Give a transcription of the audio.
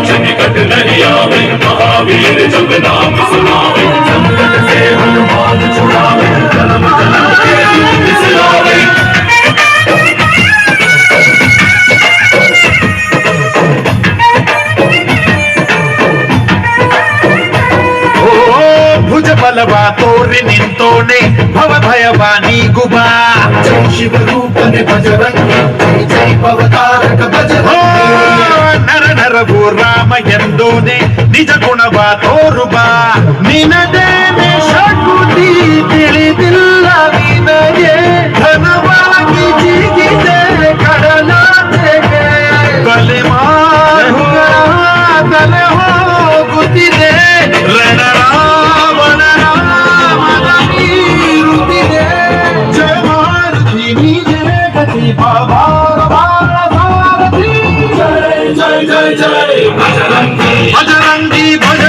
आज निकट नहीं आवे, महावीर जब नाम सुनावे, संकट से हनुमान छुड़ावे, जन्म जन्म के दुख बिसरावे। ಭುಜ ಬಲವ ತೋರಿ ನಿಂತೋನೆ ಭವ ಭಯವ ನೀಗುಬಾ, जय शिव रूपने बजरंगी, जय जय भवतारक बजरंगी। ನರ ನರವು ರಾಮ ಎಂದೋನೆ ನಿಜ ಗುಣವ ತೋರುಬಾ, ನಿನದೇನೆ ಶಕುತಿ ತಿಳಿದಿಲ್ಲ ನಿನಗೆ, ಧನವಾಗಿ ಜಿಗಿದೆ ಕಡಲಾಚೆಗೆ, ತಲೆ ಮಾರುಗಳ ತಲೆ ಹೋಗುತ್ತಿದೆ, ರಣರಾವಣ ರಾಮನ ಮೀರುತ್ತಿದೆ, ಜಯ ಮಾರುತಿ ನೀನೇ ಗತಿ ಬಾಬಾ ಭಾರತಿ, जय जय जय बजरंगी ಬಜರಂಗಿ ಭಜ